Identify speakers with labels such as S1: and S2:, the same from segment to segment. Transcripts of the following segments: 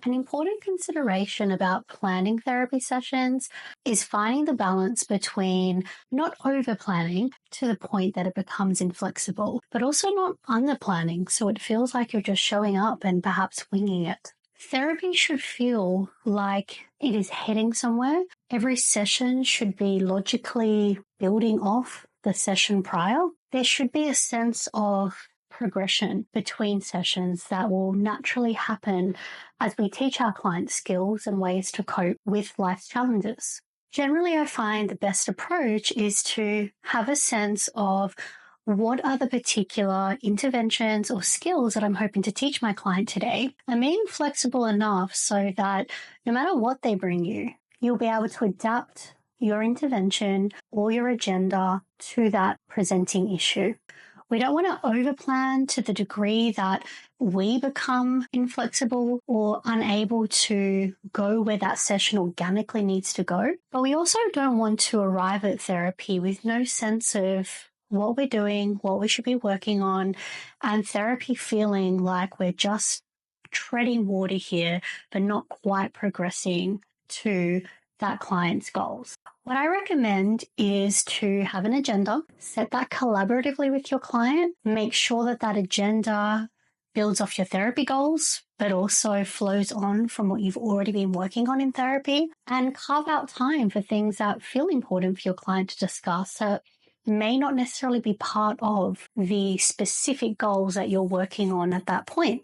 S1: An important consideration about planning therapy sessions is finding the balance between not over planning to the point that it becomes inflexible, but also not under planning so it feels like you're just showing up and perhaps winging it. Therapy should feel like it is heading somewhere. Every session should be logically building off the session prior. There should be a sense of progression between sessions that will naturally happen as we teach our clients skills and ways to cope with life's challenges. Generally, I find the best approach is to have a sense of what are the particular interventions or skills that I'm hoping to teach my client today, and being flexible enough so that no matter what they bring you, you'll be able to adapt your intervention or your agenda to that presenting issue. We don't want to overplan to the degree that we become inflexible or unable to go where that session organically needs to go. But we also don't want to arrive at therapy with no sense of what we're doing, what we should be working on, and therapy feeling like we're just treading water here, but not quite progressing to that client's goals. What I recommend is to have an agenda, set that collaboratively with your client, make sure that that agenda builds off your therapy goals, but also flows on from what you've already been working on in therapy, and carve out time for things that feel important for your client to discuss that may not necessarily be part of the specific goals that you're working on at that point.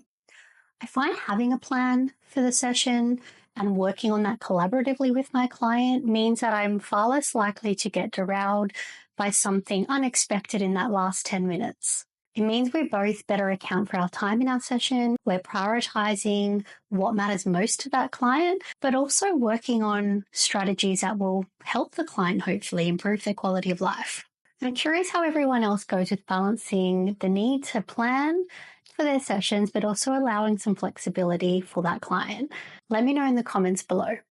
S1: I find having a plan for the session and working on that collaboratively with my client means that I'm far less likely to get derailed by something unexpected in that last 10 minutes. It means we both better account for our time in our session. We're prioritizing what matters most to that client, but also working on strategies that will help the client hopefully improve their quality of life. I'm curious how everyone else goes with balancing the need to plan for their sessions, but also allowing some flexibility for that client. Let me know in the comments below.